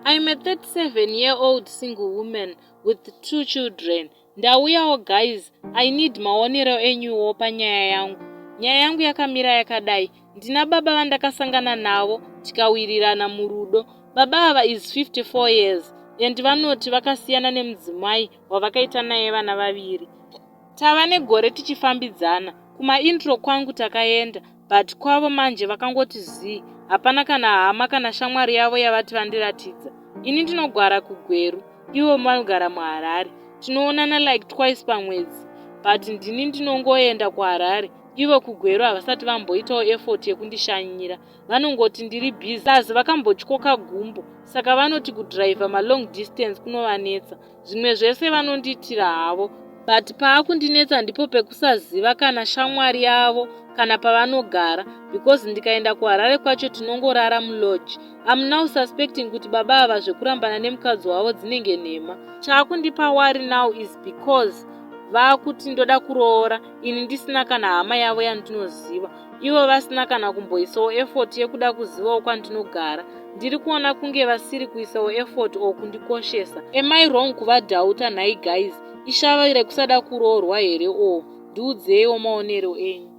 I'm a 37-year-old single woman with 2 children. Ndauyawo guys, I need maonero enyuwo panyaya yangu. Nyaya yangu yakamira yakadai. Ndina baba vandakasangana navo tikawirirana murudo. Baba ava is 54 years and vanoti vakasiyana nemudzimai wavakaita naye vana vaviri. Tava negore tichifambidzana. Kuma intro kwangu takaenda, but kwavo manje vakangoti zii. Hapana kana hama kana shamwari yavo yavati vandiratidza. Ini ndinogara kuGweru, ivo vanogara muHarare. Tinoonana like twice pamwedzi, but ndini ndinongoenda kuHarare. Ivo kuGweru havasati vamboitawo effort yekundishanyira. Vanongoti ndiri busy. Sazi vakambotyoka gumbo, saka vanoti kudrive malong distance kunovanetsa. Zvimwe zvese vanondiitira havo, but paakundinetsa ndipo pekusaziva kana shamwari yavo kana pavanogara, because ndikaenda kuHarare kwacho tinongorara mulodge. I'm now suspecting kuti baba ava zvekurambana nemukadzi wavo dzinenge nhema. Chaakundipa wari now is because vakuti ndoda kuroora, ini ndisina kana hama yavo yandinoziva, ivo vasina kana kumboisawo effort yekuda kuzivawo kwandinogara. Ndiri kuona kunge vasiri kuisawo effort okundikoshesa. Am I wrong kuvadhauta? Nhai guys, ishava rekusada kuroorwa here? Ndiudzeiwo maonero enyu.